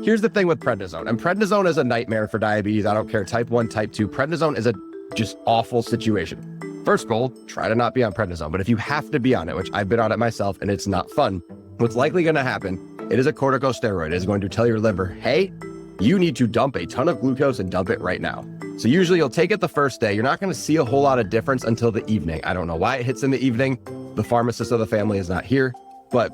Here's the thing with prednisone, and prednisone is a nightmare for diabetes. I don't care, type 1, type 2. Prednisone is a just awful situation. First goal, try to not be on prednisone. But if you have to be on it, which I've been on it myself and it's not fun, what's likely going to happen, it is a corticosteroid. It is going to tell your liver, hey, you need to dump a ton of glucose and dump it right now. So usually you'll take it the first day. You're not going to see a whole lot of difference until the evening. I don't know why it hits in the evening. The pharmacist of the family is not here, but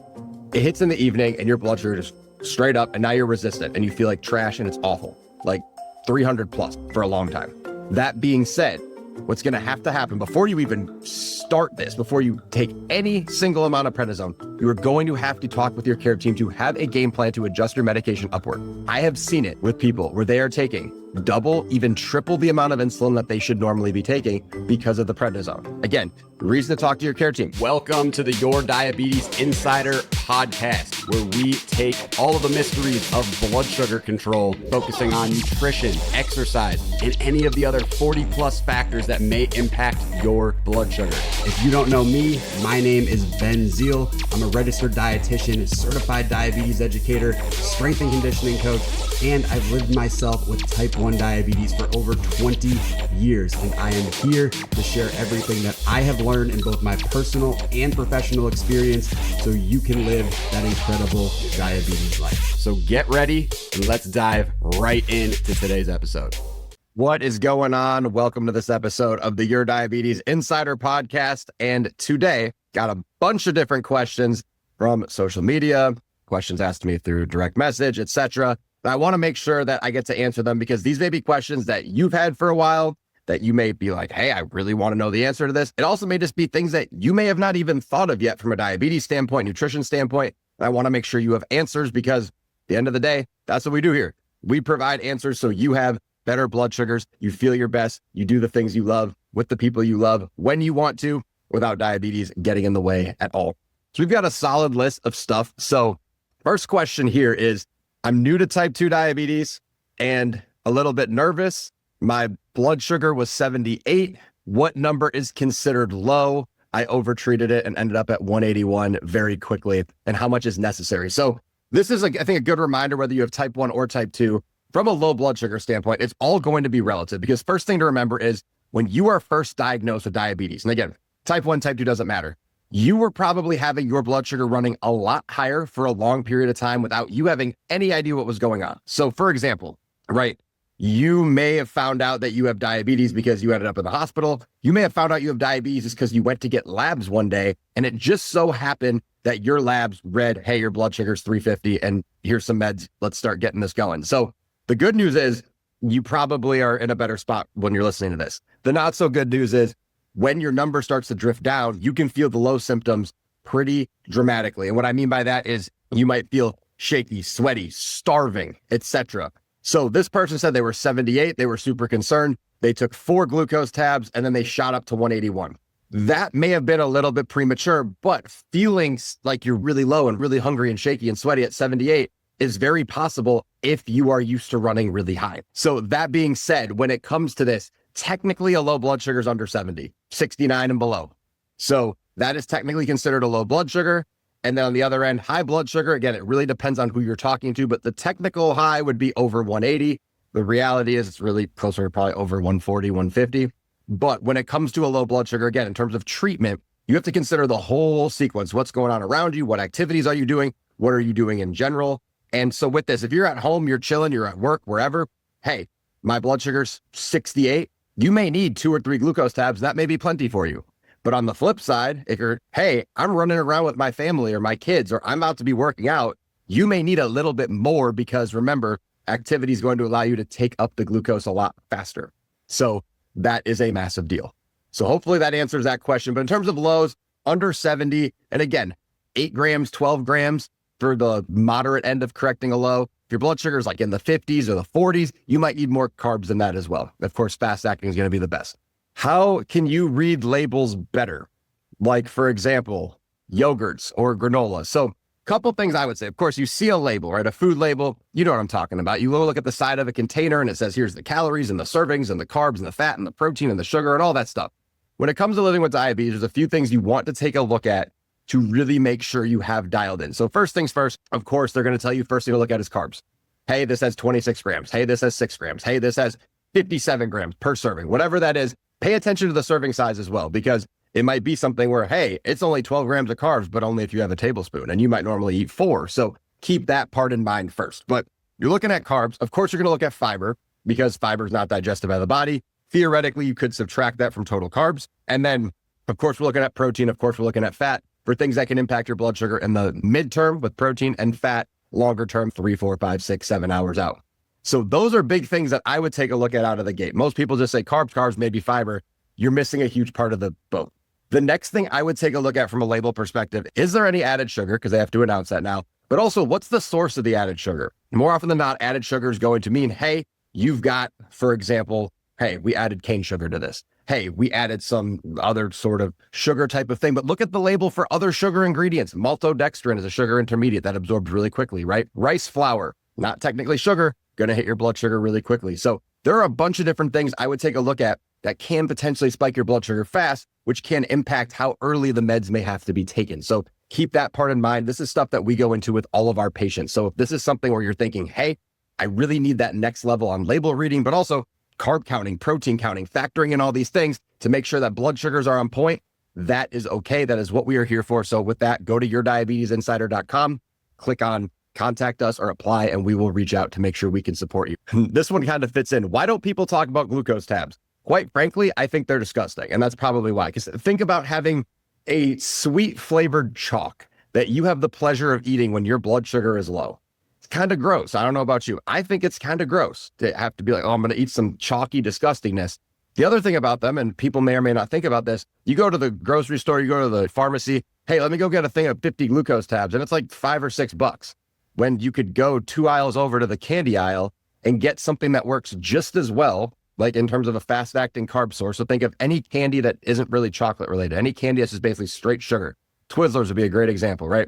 it hits in the evening and your blood sugar just straight up, and now you're resistant and you feel like trash and it's awful, like 300 plus for a long time. That being said, what's going to have to happen before you even start this, before you take any single amount of prednisone, you are going to have to talk with your care team to have a game plan to adjust your medication upward. I have seen it with people where they are taking double, even triple the amount of insulin that they should normally be taking because of the prednisone. Again, reason to talk to your care team. Welcome to the Your Diabetes Insider podcast, where we take all of the mysteries of blood sugar control, focusing on nutrition, exercise, and any of the other 40 plus factors that may impact your blood sugar. If you don't know me, my name is Ben Zeal. I'm a registered dietitian, certified diabetes educator, strength and conditioning coach, and I've lived myself with type 1 diabetes for over 20 years. And I am here to share everything that I have learned in both my personal and professional experience so you can live that incredible diabetes life. So get ready and let's dive right into today's episode. What is going on? Welcome to this episode of the Your Diabetes Insider podcast. And today, got a bunch of different questions from social media, questions asked to me through direct message, etc. I want to make sure that I get to answer them because these may be questions that you've had for a while that you may be like, hey, I really want to know the answer to this. It also may just be things that you may have not even thought of yet from a diabetes standpoint, nutrition standpoint. I want to make sure you have answers because at the end of the day, that's what we do here. We provide answers so you have better blood sugars, you feel your best, you do the things you love with the people you love when you want to without diabetes getting in the way at all. So we've got a solid list of stuff. So first question here is, I'm new to type 2 diabetes and a little bit nervous. My blood sugar was 78. What number is considered low? I overtreated it and ended up at 181 very quickly. And how much is necessary? So this is, I think, a good reminder whether you have type 1 or type 2. From a low blood sugar standpoint, it's all going to be relative because first thing to remember is when you are first diagnosed with diabetes, and again, type 1, type 2 doesn't matter. You were probably having your blood sugar running a lot higher for a long period of time without you having any idea what was going on. So for example, right, you may have found out that you have diabetes because you ended up in the hospital. You may have found out you have diabetes just because you went to get labs one day and it just so happened that your labs read, hey, your blood sugar is 350 and here's some meds. Let's start getting this going. So the good news is you probably are in a better spot when you're listening to this. The not so good news is when your number starts to drift down, you can feel the low symptoms pretty dramatically. And what I mean by that is you might feel shaky, sweaty, starving, etc. So this person said they were 78. They were super concerned. They took 4 glucose tabs and then they shot up to 181. That may have been a little bit premature, but feeling like you're really low and really hungry and shaky and sweaty at 78 is very possible if you are used to running really high. So that being said, when it comes to this, technically a low blood sugar is under 70, 69 and below. So that is technically considered a low blood sugar. And then on the other end, high blood sugar, again, it really depends on who you're talking to, but the technical high would be over 180. The reality is it's really closer to probably over 140, 150. But when it comes to a low blood sugar, again, in terms of treatment, you have to consider the whole sequence. What's going on around you? What activities are you doing? What are you doing in general? And so with this, if you're at home, you're chilling, you're at work, wherever, hey, my blood sugar's 68. You may need 2 or 3 glucose tabs. That may be plenty for you. But on the flip side, if you're, hey, I'm running around with my family or my kids, or I'm out to be working out, you may need a little bit more because remember, activity is going to allow you to take up the glucose a lot faster. So that is a massive deal. So hopefully that answers that question. But in terms of lows, under 70, and again, 8 grams, 12 grams for the moderate end of correcting a low. If your blood sugar is like in the 50s or the 40s, you might need more carbs than that as well. Of course, fast acting is going to be the best. How can you read labels better? Like, for example, yogurts or granola. So a couple things I would say. Of course, you see a label, right? A food label. You know what I'm talking about. You look at the side of a container and it says, here's the calories and the servings and the carbs and the fat and the protein and the sugar and all that stuff. When it comes to living with diabetes, there's a few things you want to take a look at to really make sure you have dialed in. So first things first, of course, they're going to tell you first thing to look at is carbs. Hey, this has 26 grams. Hey, this has 6 grams. Hey, this has 57 grams per serving, whatever that is. Pay attention to the serving size as well, because it might be something where, hey, it's only 12 grams of carbs, but only if you have a tablespoon, and you might normally eat 4. So keep that part in mind first. But you're looking at carbs. Of course, you're going to look at fiber, because fiber is not digested by the body. Theoretically, you could subtract that from total carbs. And then, of course, we're looking at protein. Of course, we're looking at fat for things that can impact your blood sugar in the midterm with protein, and fat longer term, 3, 4, 5, 6, 7 hours out. So those are big things that I would take a look at out of the gate. Most people just say carbs, maybe fiber. You're missing a huge part of the boat. The next thing I would take a look at from a label perspective, is there any added sugar? Because they have to announce that now. But also, what's the source of the added sugar? More often than not, added sugar is going to mean, hey, you've got, for example, hey, we added cane sugar to this. Hey, we added some other sort of sugar type of thing. But look at the label for other sugar ingredients. Maltodextrin is a sugar intermediate that absorbs really quickly, right? Rice flour, not technically sugar, going to hit your blood sugar really quickly. So there are a bunch of different things I would take a look at that can potentially spike your blood sugar fast, which can impact how early the meds may have to be taken. So keep that part in mind. This is stuff that we go into with all of our patients. So if this is something where you're thinking, hey, I really need that next level on label reading, but also carb counting, protein counting, factoring in all these things to make sure that blood sugars are on point, that is okay. That is what we are here for. So with that, go to yourdiabetesinsider.com, click on contact us or apply, and we will reach out to make sure we can support you. This one kind of fits in. Why don't people talk about glucose tabs? Quite frankly, I think they're disgusting. And that's probably why. Because think about having a sweet flavored chalk that you have the pleasure of eating when your blood sugar is low. It's kind of gross. I don't know about you. I think it's kind of gross to have to be like, oh, I'm going to eat some chalky disgustingness. The other thing about them, and people may or may not think about this, you go to the grocery store, you go to the pharmacy, hey, let me go get a thing of 50 glucose tabs. And it's like $5 or $6 when you could go 2 aisles over to the candy aisle and get something that works just as well, like in terms of a fast acting carb source. So think of any candy that isn't really chocolate related, any candy that's just basically straight sugar. Twizzlers would be a great example, right?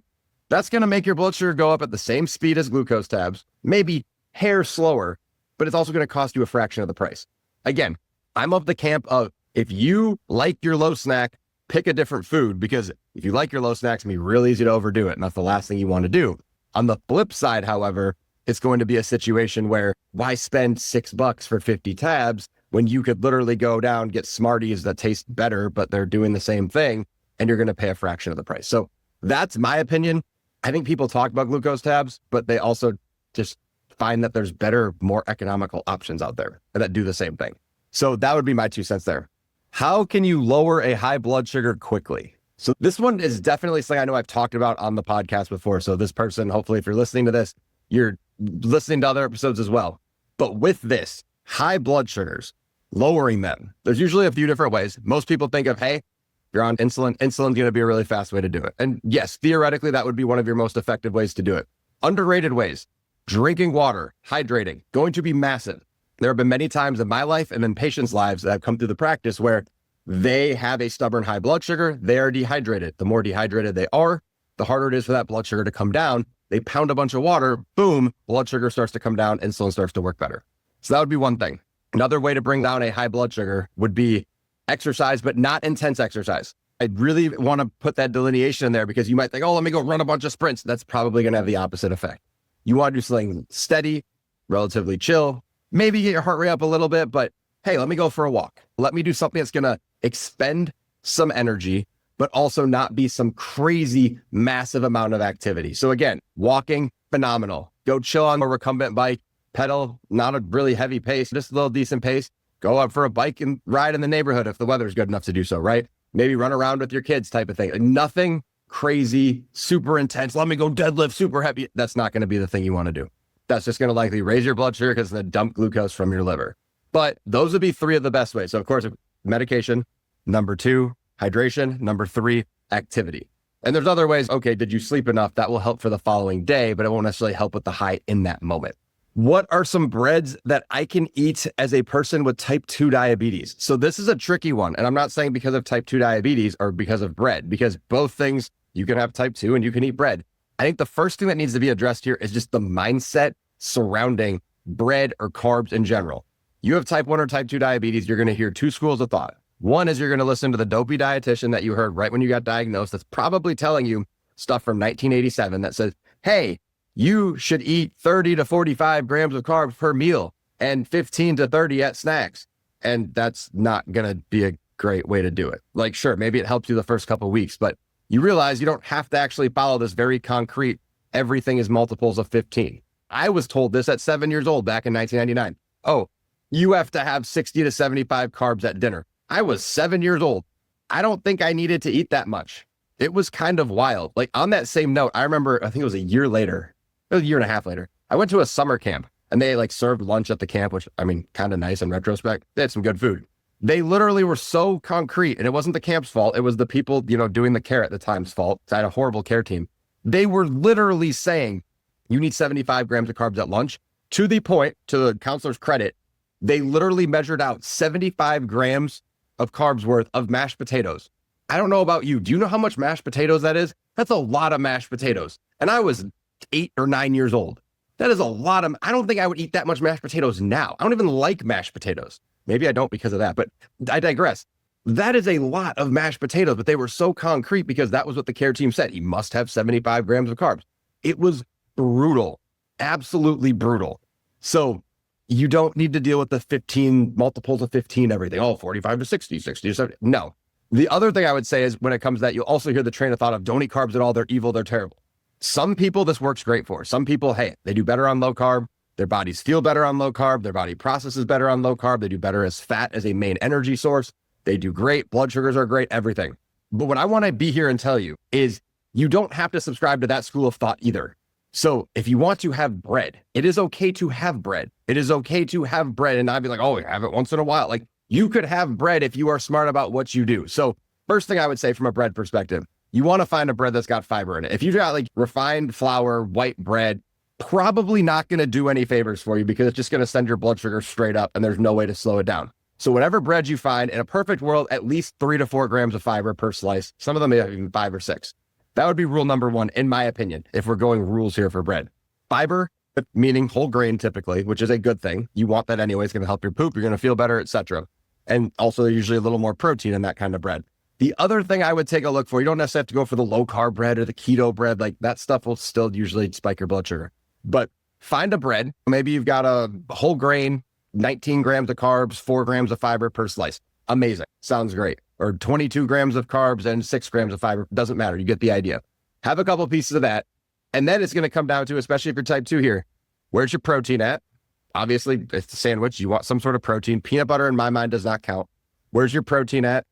That's going to make your blood sugar go up at the same speed as glucose tabs, maybe hair slower, but it's also going to cost you a fraction of the price. Again, I'm of the camp of, if you like your low snack, pick a different food, because if you like your low snacks, it's going to be real easy to overdo it. And that's the last thing you want to do. On the flip side, however, it's going to be a situation where why spend $6 for 50 tabs when you could literally go down, get Smarties that taste better, but they're doing the same thing, and you're going to pay a fraction of the price. So that's my opinion. I think people talk about glucose tabs, but they also just find that there's better, more economical options out there that do the same thing. So that would be my 2 cents there. How can you lower a high blood sugar quickly? So this one is definitely something I know I've talked about on the podcast before. So this person, hopefully, if you're listening to this, you're listening to other episodes as well. But with this, high blood sugars, lowering them, there's usually a few different ways. Most people think of, hey, you're on insulin, insulin's going to be a really fast way to do it. And yes, theoretically, that would be one of your most effective ways to do it. Underrated ways, drinking water, hydrating, going to be massive. There have been many times in my life and in patients' lives that have come through the practice where they have a stubborn high blood sugar, they are dehydrated. The more dehydrated they are, the harder it is for that blood sugar to come down. They pound a bunch of water, boom, blood sugar starts to come down, insulin starts to work better. So that would be one thing. Another way to bring down a high blood sugar would be exercise, but not intense exercise. I really want to put that delineation in there, because you might think, oh, let me go run a bunch of sprints. That's probably going to have the opposite effect. You want to do something steady, relatively chill, maybe get your heart rate up a little bit, but hey, let me go for a walk. Let me do something that's going to expend some energy, but also not be some crazy, massive amount of activity. So again, walking, phenomenal. Go chill on a recumbent bike, pedal, not a really heavy pace, just a little decent pace. Go up for a bike and ride in the neighborhood if the weather's good enough to do so, right? Maybe run around with your kids type of thing. Like nothing crazy, super intense. Let me go deadlift super heavy. That's not going to be the thing you want to do. That's just going to likely raise your blood sugar because it's going to dump glucose from your liver. But those would be 3 of the best ways. So of course, medication, number 2, hydration, number 3, activity. And there's other ways. Okay, did you sleep enough? That will help for the following day, but it won't necessarily help with the high in that moment. What are some breads that I can eat as a person with type 2 diabetes? So this is a tricky one. And I'm not saying because of type 2 diabetes or because of bread, because both things, you can have type 2 and you can eat bread. I think the first thing that needs to be addressed here is just the mindset surrounding bread or carbs in general. You have type 1 or type 2 diabetes, you're going to hear 2 schools of thought. One is you're going to listen to the dopey dietitian that you heard right when you got diagnosed that's probably telling you stuff from 1987 that says, hey, You should eat 30 to 45 grams of carbs per meal and 15 to 30 at snacks. And that's not going to be a great way to do it. Like, sure, maybe it helps you the first couple of weeks, but you realize you don't have to actually follow this very concrete, everything is multiples of 15. I was told this at 7 years old back in 1999. Oh, you have to have 60 to 75 carbs at dinner. I was 7 years old. I don't think I needed to eat that much. It was kind of wild. Like, on that same note, I remember, I think it was a year later, it was a year and a half later, I went to a summer camp and they like served lunch at the camp, which, I mean, kind of nice in retrospect. They had some good food. They literally were so concrete, and it wasn't the camp's fault. It was the people, doing the care at the time's fault. I had a horrible care team. They were literally saying, you need 75 grams of carbs at lunch, to the point, to the counselor's credit, they literally measured out 75 grams of carbs worth of mashed potatoes. I don't know about you. Do you know how much mashed potatoes that is? That's a lot of mashed potatoes. And I was 8 or 9 years old. That is a lot of, I don't think I would eat that much mashed potatoes now. I don't even like mashed potatoes. Maybe I don't because of that, but I digress. That is a lot of mashed potatoes, but they were so concrete because that was what the care team said. He must have 75 grams of carbs. It was brutal, absolutely brutal. So you don't need to deal with the 15 multiples of 15, everything. Oh, 45 to 60, 60 to 70. No. The other thing I would say is when it comes to that, you'll also hear the train of thought of don't eat carbs at all. They're evil. They're terrible. Some people this works great for. Some people, hey, they do better on low carb. Their bodies feel better on low carb. Their body processes better on low carb. They do better as fat as a main energy source. They do great. Blood sugars are great, everything. But what I want to be here and tell you is you don't have to subscribe to that school of thought either. So if you want to have bread, it is okay to have bread. It is okay to have bread and not be like, oh, have it once in a while. Like, you could have bread if you are smart about what you do. So first thing I would say from a bread perspective, you want to find a bread that's got fiber in it. If you've got like refined flour, white bread, probably not going to do any favors for you because it's just going to send your blood sugar straight up and there's no way to slow it down. So whatever bread you find, in a perfect world, at least 3 to 4 grams of fiber per slice. Some of them may have even 5 or 6. That would be rule number 1, in my opinion, if we're going rules here for bread. Fiber, meaning whole grain typically, which is a good thing. You want that anyway. It's going to help your poop. You're going to feel better, etc. And also usually a little more protein in that kind of bread. The other thing I would take a look for, you don't necessarily have to go for the low carb bread or the keto bread. Like, that stuff will still usually spike your blood sugar. But find a bread. Maybe you've got a whole grain, 19 grams of carbs, 4 grams of fiber per slice. Amazing. Sounds great. Or 22 grams of carbs and 6 grams of fiber. Doesn't matter. You get the idea. Have a couple pieces of that. And then it's going to come down to, especially if you're type 2 here, where's your protein at? Obviously, it's a sandwich. You want some sort of protein. Peanut butter, in my mind, does not count. Where's your protein at?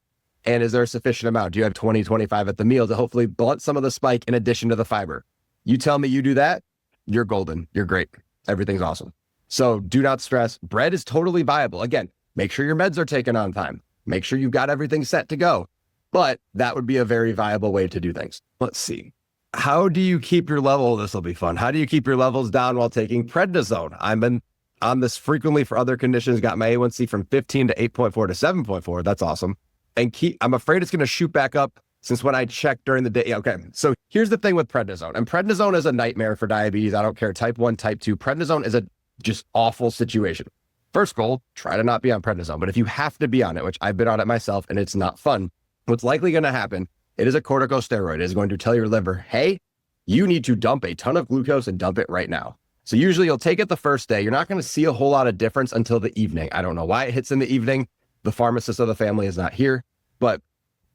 And is there a sufficient amount? Do you have 20, 25 at the meal to hopefully blunt some of the spike in addition to the fiber? You tell me you do that, you're golden. You're great. Everything's awesome. So do not stress. Bread is totally viable. Again, make sure your meds are taken on time. Make sure you've got everything set to go. But that would be a very viable way to do things. Let's see. How do you keep your level? This will be fun. How do you keep your levels down while taking prednisone? I've been on this frequently for other conditions. Got my A1C from 15 to 8.4 to 7.4. That's awesome. And I'm afraid it's going to shoot back up since when I checked during the day. Okay, so here's the thing with prednisone. And prednisone is a nightmare for diabetes. I don't care, type 1, type 2. Prednisone is a just awful situation. First goal, try to not be on prednisone. But if you have to be on it, which I've been on it myself and it's not fun, what's likely going to happen, it is a corticosteroid. It is going to tell your liver, hey, you need to dump a ton of glucose and dump it right now. So usually you'll take it the first day. You're not going to see a whole lot of difference until the evening. I don't know why it hits in the evening. The pharmacist of the family is not here, but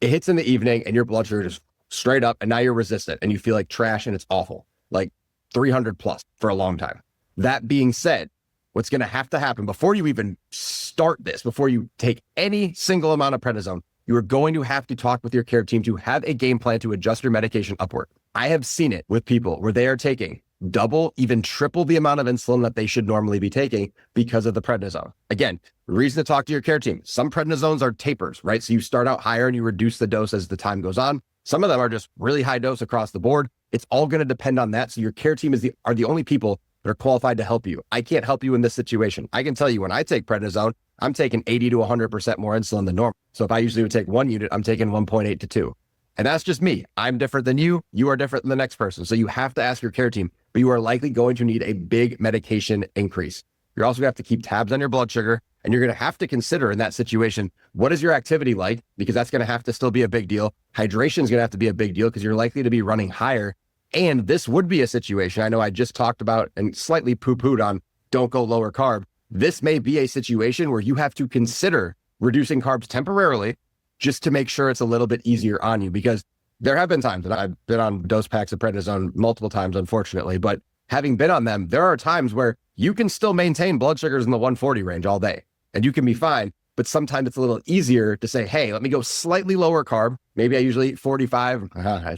it hits in the evening and your blood sugar just straight up and now you're resistant and you feel like trash and it's awful, like 300 plus for a long time. That being said, what's going to happen before you even start this, before you take any single amount of prednisone, you are going to have to talk with your care team to have a game plan to adjust your medication upward. I have seen it with people where they are taking double, even triple the amount of insulin that they should normally be taking because of the prednisone. Again, reason to talk to your care team. Some prednisones are tapers, right? So you start out higher and you reduce the dose as the time goes on. Some of them are just really high dose across the board. It's all going to depend on that. So your care team are the only people that are qualified to help you. I can't help you in this situation. I can tell you when I take prednisone, I'm taking 80 to 100% more insulin than normal. So if I usually would take 1 unit, I'm taking 1.8 to 2. And that's just me. I'm different than you. You are different than the next person. So you have to ask your care team, but you are likely going to need a big medication increase. You're also going to have to keep tabs on your blood sugar, and you're going to have to consider in that situation, what is your activity like? Because that's going to have to still be a big deal. Hydration is going to have to be a big deal because you're likely to be running higher And this would be a situation I know I just talked about and slightly poo-pooed on, don't go lower carb. This may be a situation where you have to consider reducing carbs temporarily just to make sure it's a little bit easier on you, because there have been times, and I've been on dose packs of prednisone multiple times, unfortunately, but having been on them, there are times where you can still maintain blood sugars in the 140 range all day and you can be fine. But sometimes it's a little easier to say, hey, let me go slightly lower carb. Maybe I usually eat 45.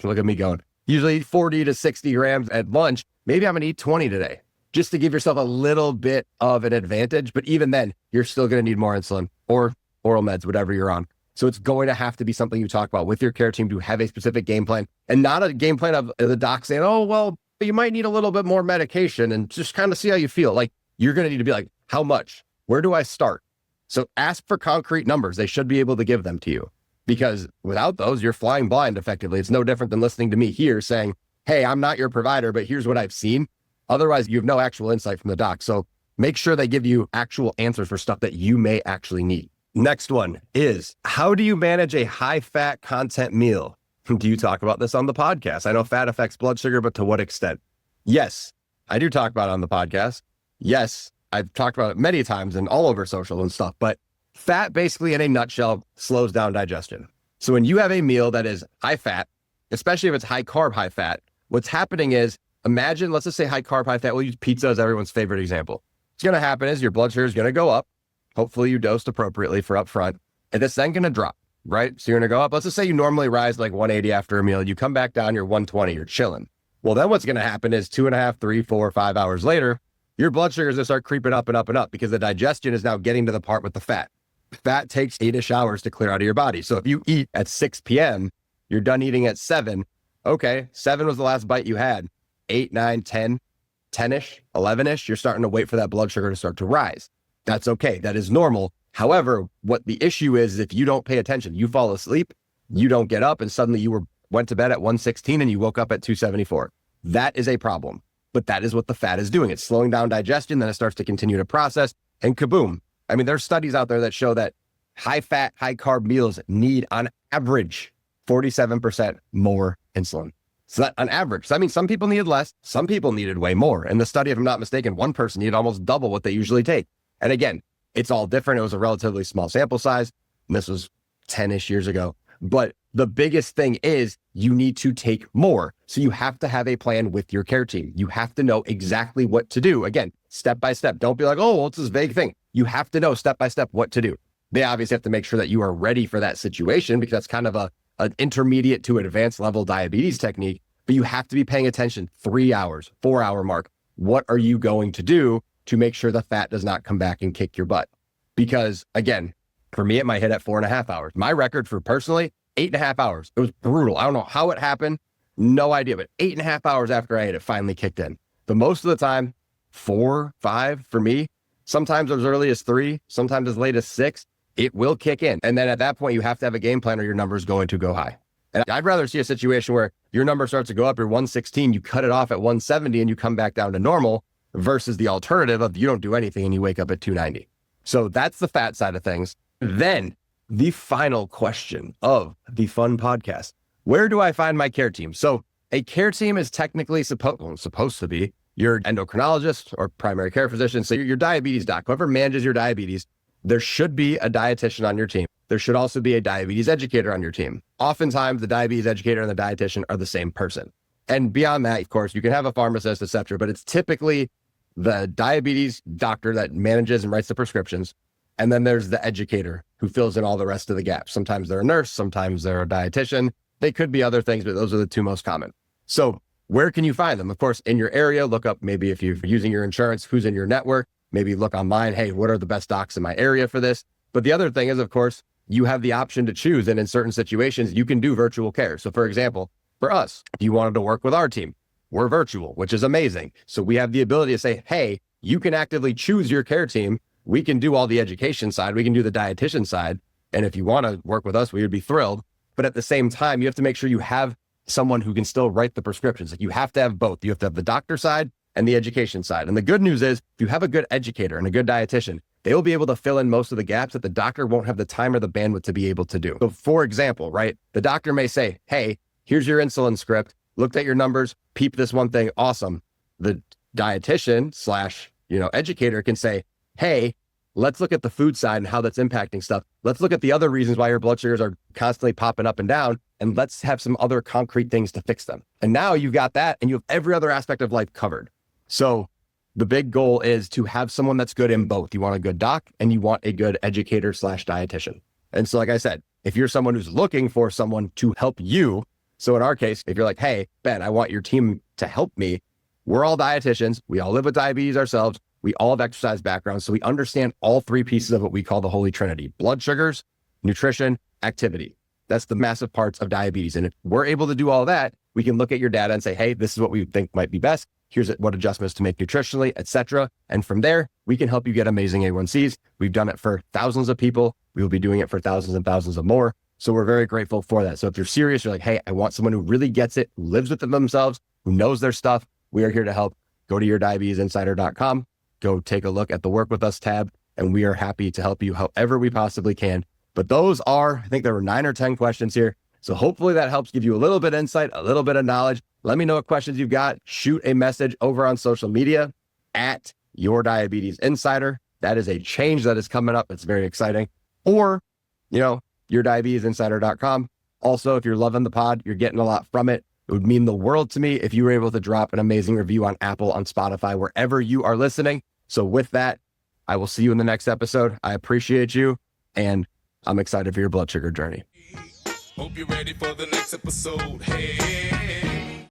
Look at me going. Usually eat 40 to 60 grams at lunch. Maybe I'm going to eat 20 today, just to give yourself a little bit of an advantage. But even then, you're still going to need more insulin or oral meds, whatever you're on. So it's going to have to be something you talk about with your care team to have a specific game plan, and not a game plan of the doc saying, oh, well, you might need a little bit more medication and just kind of see how you feel. Like, you're going to need to be like, how much? Where do I start? So ask for concrete numbers. They should be able to give them to you, because without those, you're flying blind effectively. It's no different than listening to me here saying, hey, I'm not your provider, but here's what I've seen. Otherwise, you have no actual insight from the doc. So make sure they give you actual answers for stuff that you may actually need. Next one is, how do you manage a high fat content meal? Do you talk about this on the podcast? I know fat affects blood sugar, but to what extent? Yes, I do talk about it on the podcast. Yes, I've talked about it many times and all over social and stuff, but fat basically in a nutshell slows down digestion. So when you have a meal that is high fat, especially if it's high carb, high fat, what's happening is, imagine, let's just say high carb, high fat. We'll use pizza as everyone's favorite example. What's going to happen is your blood sugar is going to go up. Hopefully you dosed appropriately for upfront, and it's then going to drop, right? So you're going to go up. Let's just say you normally rise like 180 after a meal. You come back down, you're 120, you're chilling. Well, then what's going to happen is 2.5, 3, 4, 5 hours later, your blood sugars will start creeping up and up and up, because the digestion is now getting to the part with the fat. Fat takes 8-ish hours to clear out of your body. So if you eat at 6 p.m., you're done eating at 7. Okay, 7 was the last bite you had. 8, 9, 10, 10-ish, 11-ish, you're starting to wait for that blood sugar to start to rise. That's okay. That is normal. However, what the issue is if you don't pay attention, you fall asleep, you don't get up, and suddenly you went to bed at 116 and you woke up at 274. That is a problem. But that is what the fat is doing. It's slowing down digestion, then it starts to continue to process, and kaboom. I mean, there's studies out there that show that high fat, high carb meals need on average 47% more insulin. So that on average, so that means some people needed less, some people needed way more. In the study, if I'm not mistaken, one person needed almost double what they usually take. And again, it's all different. It was a relatively small sample size, and this was 10-ish years ago. But the biggest thing is you need to take more. So you have to have a plan with your care team. You have to know exactly what to do. Again, step by step. Don't be like, oh, well, it's this vague thing. You have to know step by step what to do. They obviously have to make sure that you are ready for that situation, because that's kind of an intermediate to advanced level diabetes technique. But you have to be paying attention. 3 hours, 4-hour mark. What are you going to do to make sure the fat does not come back and kick your butt? Because again, for me, it might hit at 4.5 hours. My record for personally, 8.5 hours. It was brutal. I don't know how it happened. No idea, but 8.5 hours after I ate it finally kicked in. But most of the time, 4, 5 for me, sometimes as early as 3, sometimes as late as 6, it will kick in. And then at that point, you have to have a game plan or your number is going to go high. And I'd rather see a situation where your number starts to go up, you're 116, you cut it off at 170 and you come back down to normal, versus the alternative of you don't do anything and you wake up at 290. So that's the fat side of things. Then the final question of the fun podcast. Where do I find my care team? So a care team is technically supposed to be your endocrinologist or primary care physician. So your diabetes doc, whoever manages your diabetes, there should be a dietitian on your team. There should also be a diabetes educator on your team. Oftentimes the diabetes educator and the dietitian are the same person. And beyond that, of course, you can have a pharmacist, etc., but it's typically the diabetes doctor that manages and writes the prescriptions. And then there's the educator who fills in all the rest of the gaps. Sometimes they're a nurse, sometimes they're a dietitian. They could be other things, but those are the two most common. So where can you find them? Of course, in your area, look up maybe if you're using your insurance, who's in your network, maybe look online. Hey, what are the best docs in my area for this? But the other thing is, of course, you have the option to choose. And in certain situations, you can do virtual care. So for example, for us, if you wanted to work with our team, we're virtual, which is amazing. So we have the ability to say, hey, you can actively choose your care team. We can do all the education side. We can do the dietitian side. And if you want to work with us, we would be thrilled. But at the same time, you have to make sure you have someone who can still write the prescriptions. Like, you have to have both. You have to have the doctor side and the education side. And the good news is, if you have a good educator and a good dietitian, they will be able to fill in most of the gaps that the doctor won't have the time or the bandwidth to be able to do. So for example, right, the doctor may say, hey, here's your insulin script. looked at your numbers, peep this one thing, awesome. The dietitian / educator can say, hey, let's look at the food side and how that's impacting stuff. Let's look at the other reasons why your blood sugars are constantly popping up and down, and let's have some other concrete things to fix them. And now you've got that, and you have every other aspect of life covered. So the big goal is to have someone that's good in both. You want a good doc and you want a good educator / dietitian. And so, like I said, if you're someone who's looking for someone to help you, so in our case, if you're like, hey, Ben, I want your team to help me, we're all dietitians. We all live with diabetes ourselves. We all have exercise backgrounds. So we understand all three pieces of what we call the Holy Trinity: blood sugars, nutrition, activity. That's the massive parts of diabetes. And if we're able to do all that, we can look at your data and say, hey, this is what we think might be best. Here's what adjustments to make nutritionally, etc. And from there, we can help you get amazing A1Cs. We've done it for thousands of people. We will be doing it for thousands and thousands of more. So we're very grateful for that. So if you're serious, you're like, hey, I want someone who really gets it, who lives with it themselves, who knows their stuff, we are here to help. Go to yourdiabetesinsider.com, go take a look at the Work With Us tab, and we are happy to help you however we possibly can. But those are, I think there were 9 or 10 questions here. So hopefully that helps give you a little bit of insight, a little bit of knowledge. Let me know what questions you've got. Shoot a message over on social media at Your Diabetes Insider. That is a change that is coming up. It's very exciting. Or, yourdiabetesinsider.com. Also, if you're loving the pod, you're getting a lot from it. It would mean the world to me if you were able to drop an amazing review on Apple, on Spotify, wherever you are listening. So with that, I will see you in the next episode. I appreciate you, and I'm excited for your blood sugar journey. Hope you're ready for the next episode. Hey.